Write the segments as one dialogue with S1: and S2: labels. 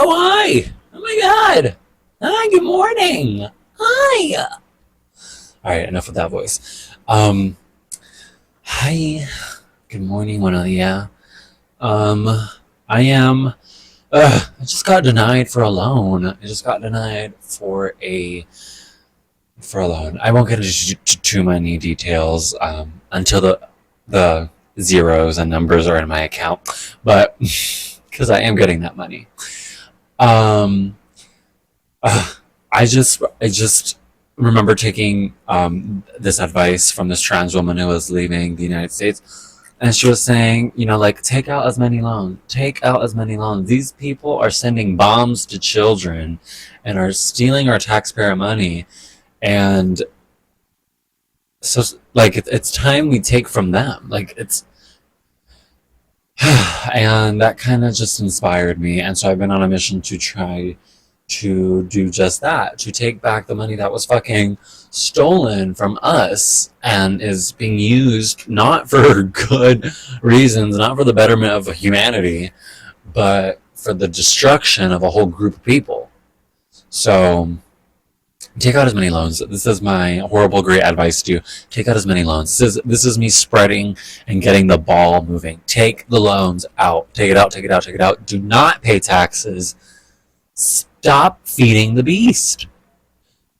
S1: Oh, hi! Oh my god! Hi, good morning! Hi! Alright, enough with that voice. Hi. Good morning, Juanalia. Um, I am. I just got denied for a loan. I just got denied for a loan. I won't get into too many details until the zeros and numbers are in my account, but because I am getting that money. Um, uh, I just remember taking this advice from this trans woman who was leaving the United States, and she was saying, like, take out as many loans, take out as many loans. These people are sending bombs to children and are stealing our taxpayer money, and so like it's time we take from them. Like it's and that kind of just inspired me, and so I've been on a mission to try to do just that, to take back the money that was fucking stolen from us and is being used not for good reasons, not for the betterment of humanity, but for the destruction of a whole group of people. So take out as many loans. This is my horrible, great advice to you. Take out as many loans. This is me spreading and getting the ball moving. Take the loans out. Take it out, take it out, take it out. Do not pay taxes. Stop feeding the beast.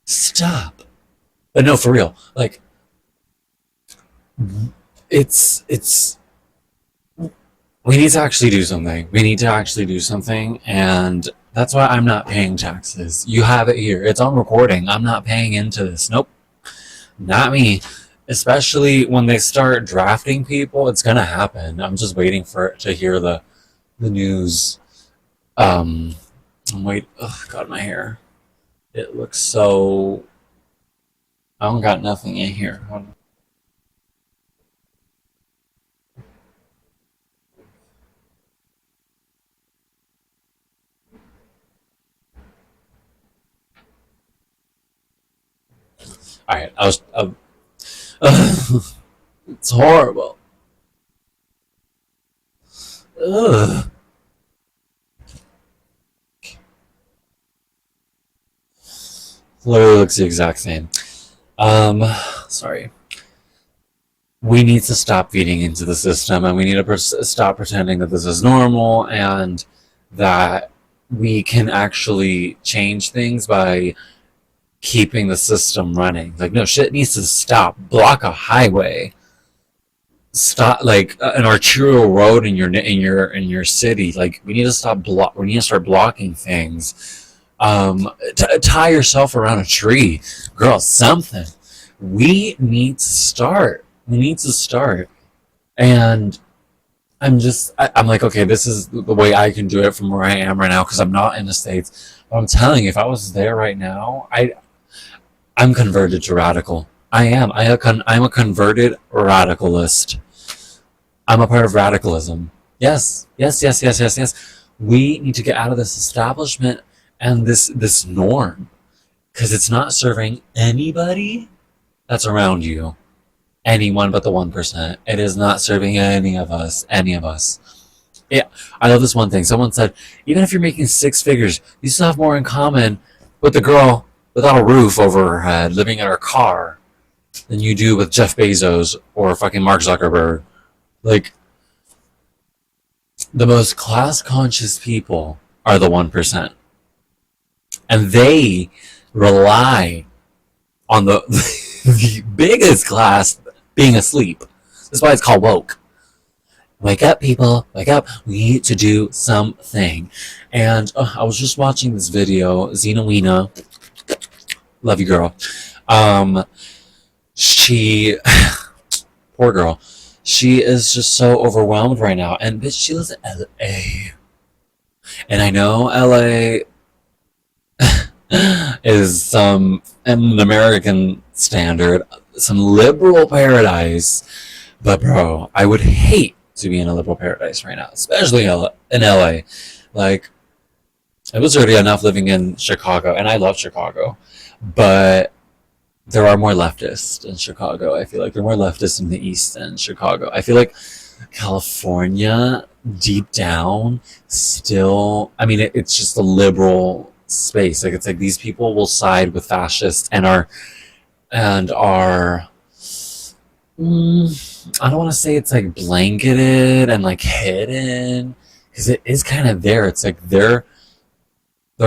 S1: Stop. But no, for real. Like, it's we need to actually do something. We need to actually do something, and that's why I'm not paying taxes. You have it here. It's on recording. I'm not paying into this. Nope. Not me. Especially when they start drafting people, it's gonna happen. I'm just waiting for it to hear the news. Um Wait, oh god, my hair. It looks so I don't got nothing in here. Alright, it's horrible. Ugh. Literally looks the exact same. Um, Sorry. We need to stop feeding into the system, and we need to stop pretending that this is normal and that we can actually change things by keeping the system running. Like, no, shit needs to stop. Block a highway. Stop, like, an arterial road in your city. Like, we need to stop we need to start blocking things. Tie yourself around a tree, girl. Something. We need to start. And I'm like, okay, this is the way I can do it from where I am right now because I'm not in the States. But I'm telling you, if I was there right now, I'm converted to radical. I am. I'm a converted radicalist. I'm a part of radicalism. Yes, yes, yes, yes, yes, yes. We need to get out of this establishment and this norm because it's not serving anybody that's around you. Anyone but the 1%. It is not serving any of us. Any of us. Yeah, I love this one thing. Someone said, even if you're making six figures, you still have more in common with the girl without a roof over her head, living in her car, than you do with Jeff Bezos or fucking Mark Zuckerberg. Like, the most class conscious people are the 1%. And they rely on the, the biggest class being asleep. That's why it's called woke. Wake up, people. Wake up. We need to do something. And I was just watching this video. Xena Weena. Love you, girl. She... Poor girl. She is just so overwhelmed right now. And bitch, she lives in LA. And I know LA is an American standard, some liberal paradise. But bro, I would hate to be in a liberal paradise right now, especially in LA. Like, it was already enough living in Chicago, and I love Chicago, but there are more leftists in Chicago. I feel like there are more leftists in the East than Chicago. I feel like California deep down, still, I mean, it's just a liberal space. Like, it's like these people will side with fascists and are I don't want to say it's like blanketed and like hidden, because it is kind of there. It's like they're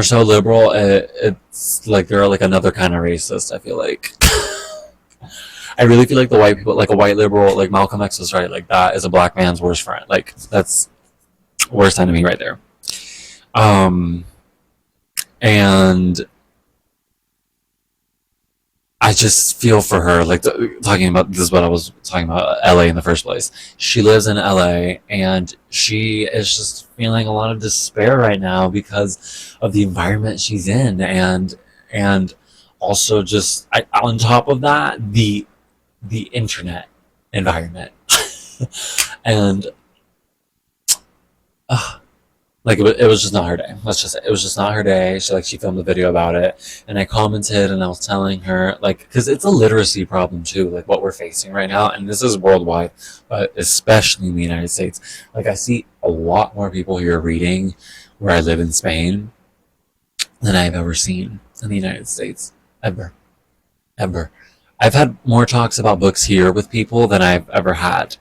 S1: so liberal. It's like they're like another kind of racist. I feel like. I really feel like the white people, like a white liberal, like Malcolm X was right. Like that is a black man's worst friend. Like that's worst enemy right there. Um, and I just feel for her. Like talking about this is what I was talking about. LA in the first place. She lives in LA, and she is just feeling a lot of despair right now because of the environment she's in, and also just on top of that, the internet environment, and uh, like it was just not her day. Let's just say it was just not her day. She filmed a video about it, and I commented and I was telling her like because it's a literacy problem too, like what we're facing right now, and this is worldwide, but especially in the United States. Like I see a lot more people here reading where I live in Spain than I've ever seen in the United States ever, ever. I've had more talks about books here with people than I've ever had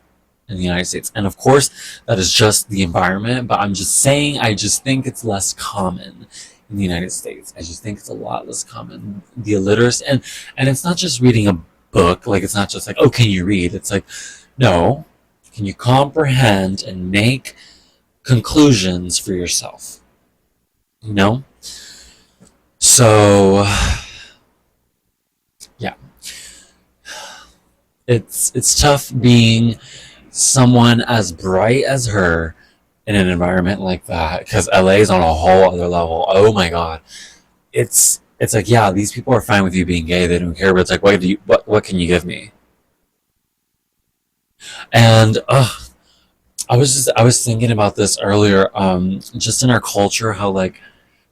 S1: in the United States. And of course, that is just the environment, but I'm just saying, I just think it's less common in the United States. I just think it's a lot less common. The illiteracy, and it's not just reading a book, like it's not just like, oh, can you read? It's like, no, can you comprehend and make conclusions for yourself? You know? So, yeah, it's tough being someone as bright as her in an environment like that because LA is on a whole other level. Oh my god, it's like yeah, these people are fine with you being gay. They don't care, but it's like what can you give me? And I was thinking about this earlier. Just in our culture, how like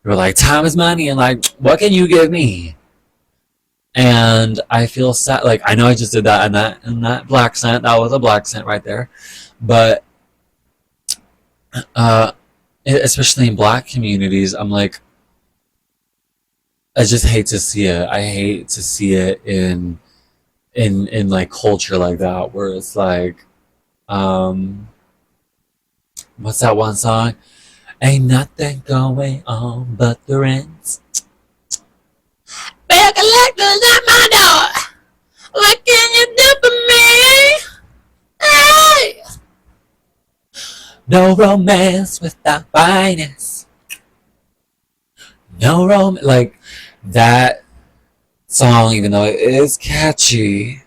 S1: we're like time is money, and like what can you give me? And I feel sad. Like I know I just did that and that black scent. That was a black scent right there, but uh, especially in black communities, I'm like, I just hate to see it. I hate to see it in like culture like that, where it's like, um, what's that one song? Ain't nothing going on but the rent. Bill collectors at my door. What can you do for me? Hey! No romance without finance. No romance. Like that song, even though it is catchy,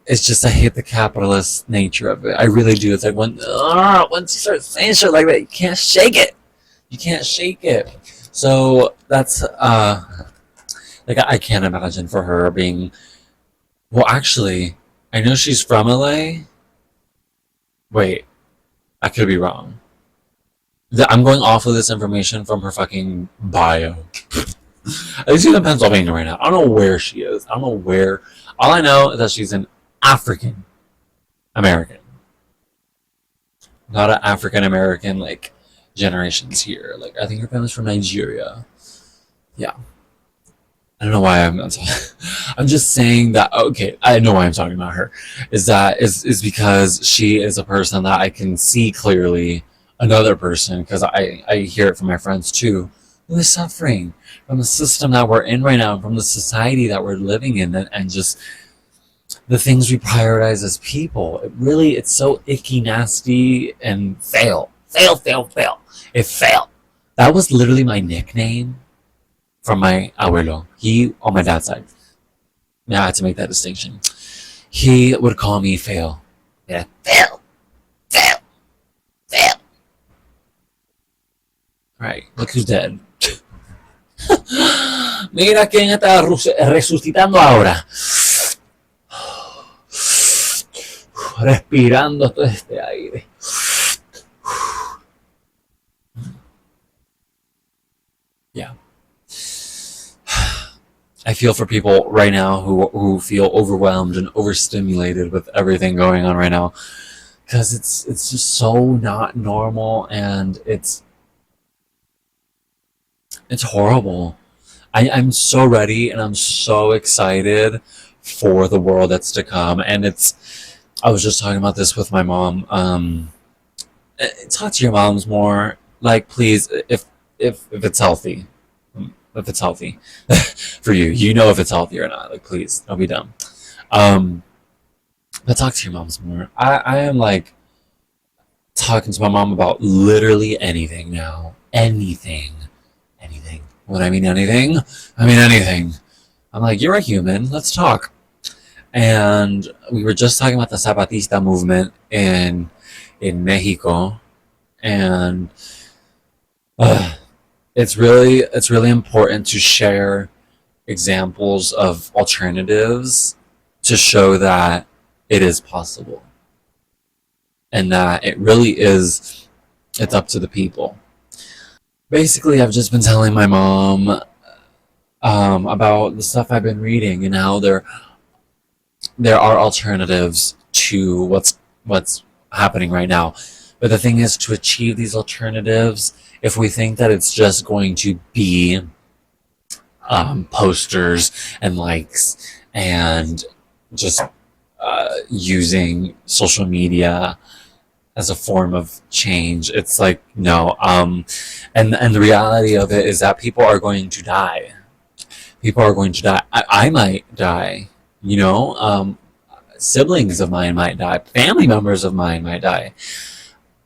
S1: it's just I hate the capitalist nature of it. I really do. It's like once you start saying shit like that, you can't shake it. You can't shake it. So that's like I can't imagine for her being. Well, actually, I know she's from LA. Wait, I could be wrong. I'm going off of this information from her fucking bio. She's in Pennsylvania right now. I don't know where she is. I don't know where. All I know is that she's an African American, not an African American like generations here. Like I think her family's from Nigeria. Yeah, I don't know why I'm not. I'm just saying that. Okay, I know why I'm talking about her. Is because she is a person that I can see clearly another person because I hear it from my friends too who is suffering from the system that we're in right now, from the society that we're living in, and just the things we prioritize as people. It's so icky, nasty, and fail. It failed. That was literally my nickname from my abuelo. He, on my dad's side. Now I had to make that distinction. He would call me fail. Yeah, fail. Right, look who's dead. Mira quién está resucitando ahora. Respirando todo este aire. Yeah. I feel for people right now who feel overwhelmed and overstimulated with everything going on right now, because it's just so not normal, and it's horrible. I'm so ready and I'm so excited for the world that's to come. And I was just talking about this with my mom. Talk to your moms more. Like, please, if it's healthy, if it's healthy for you, if it's healthy or not. Like, please, don't be dumb. Um, but talk to your moms more. I am like talking to my mom about literally anything now. Anything. Anything. When I mean anything, I mean anything. I'm like, you're a human. Let's talk. And we were just talking about the Zapatista movement in Mexico, and uh, it's really important to share examples of alternatives to show that it is possible, and that it really is. It's up to the people. Basically, I've just been telling my mom about the stuff I've been reading and how there are alternatives to what's happening right now. But the thing is, to achieve these alternatives, if we think that it's just going to be posters and likes and just using social media as a form of change, it's like no. And the reality of it is that people are going to die. People are going to die. I might die. Siblings of mine might die. Family members of mine might die.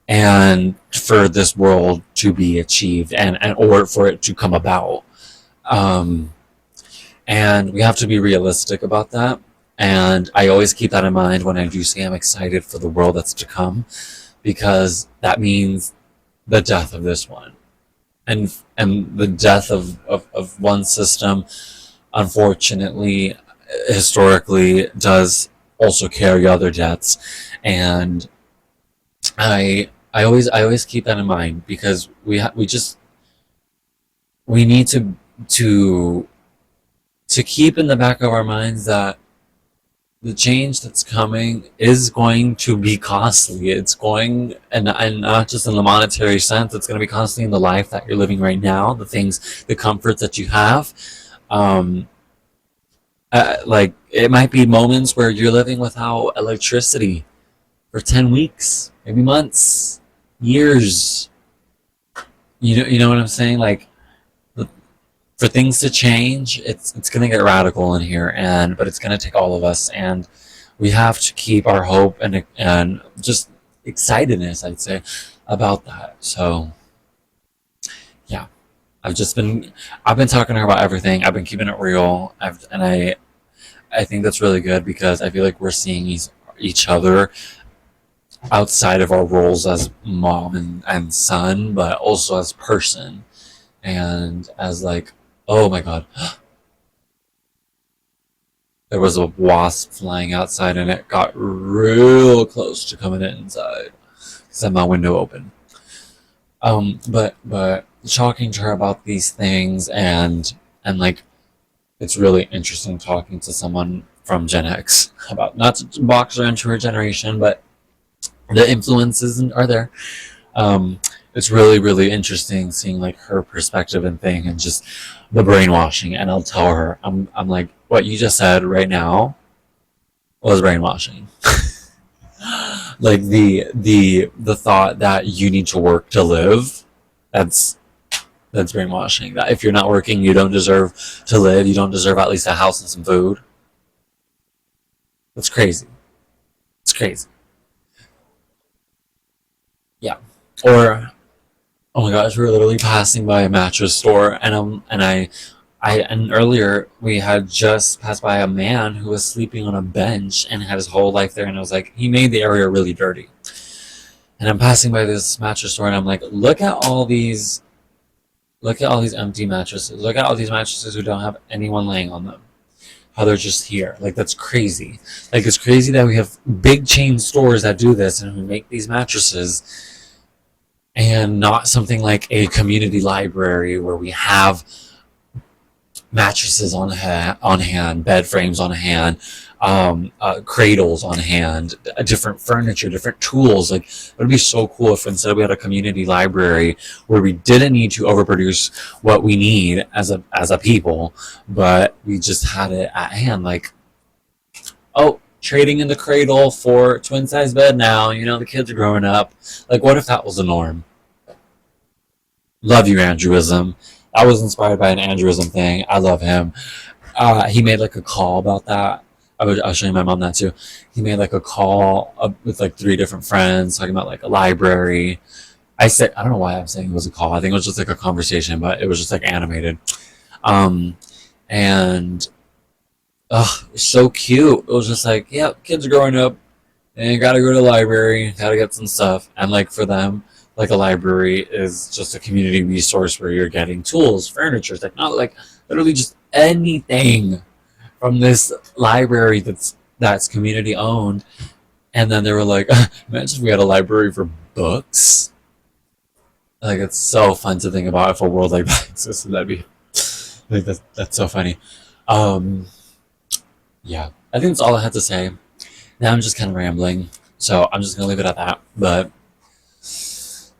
S1: And for this world to be achieved, and or for it to come about, um, and we have to be realistic about that. And I always keep that in mind when I do say I'm excited for the world that's to come, because that means the death of this one, and the death of one system, unfortunately, historically, does also carry other deaths. And I always keep that in mind, because we need to to keep in the back of our minds that the change that's coming is going to be costly. It's going, and not just in the monetary sense, it's going to be costly in the life that you're living right now, the things, the comforts that you have. Um, like, it might be moments where you're living without electricity for 10 weeks, maybe months, years. You know what I'm saying? Like, for things to change, it's going to get radical in here, but it's going to take all of us, and we have to keep our hope and just excitedness, I'd say, about that. So yeah, I've been talking to her about everything. I've been keeping it real. I think that's really good, because I feel like we're seeing each other outside of our roles as mom and son, but also as person, and as like, oh my god, there was a wasp flying outside and it got real close to coming inside because I had my window open. But talking to her about these things, and like, it's really interesting talking to someone from Gen X about, not to box her into her generation, but the influences are there. It's really, really interesting seeing like her perspective and thing, and just the brainwashing. And I'll tell her, I'm like, what you just said right now was brainwashing. Like, the thought that you need to work to live, that's that's brainwashing. That if you're not working, you don't deserve to live. You don't deserve at least a house and some food. That's crazy. It's crazy. Yeah. Or, oh my gosh, we were literally passing by a mattress store, and earlier we had just passed by a man who was sleeping on a bench and had his whole life there, and I was like, he made the area really dirty. And I'm passing by this mattress store, and I'm like, look at all these empty mattresses. Look at all these mattresses who don't have anyone laying on them. How they're just here. Like, that's crazy. Like, it's crazy that we have big chain stores that do this and who make these mattresses, and not something like a community library where we have mattresses on hand, bed frames on hand, cradles on hand, different furniture, different tools. Like, it would be so cool if instead we had a community library where we didn't need to overproduce what we need as a people, but we just had it at hand. Like, oh, trading in the cradle for twin size bed now. You know, the kids are growing up. Like, what if that was the norm? Love you, Andrewism. I was inspired by an Andrewism thing. I love him. He made like a call about that. I was showing my mom that too. He made like a call with like three different friends talking about like a library. I don't know why I'm saying it was a call. I think it was just like a conversation, but it was just like animated. Um, and it's so cute. It was just like, yeah, kids are growing up and gotta go to the library, gotta get some stuff. And like for them, like a library is just a community resource where you're getting tools, furniture, technology, like literally just anything from this library that's community owned. And then they were like, imagine if we had a library for books. Like, it's so fun to think about if a world like that existed. That'd be like that's so funny. Um, yeah, I think that's all I had to say. Now I'm just kind of rambling, so I'm just gonna leave it at that. But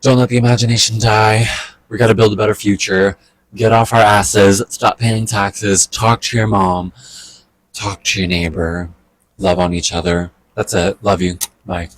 S1: don't let the imagination die. We got to build a better future. Get off our asses. Stop paying taxes. Talk to your mom. Talk to your neighbor. Love on each other. That's it. Love you. Bye.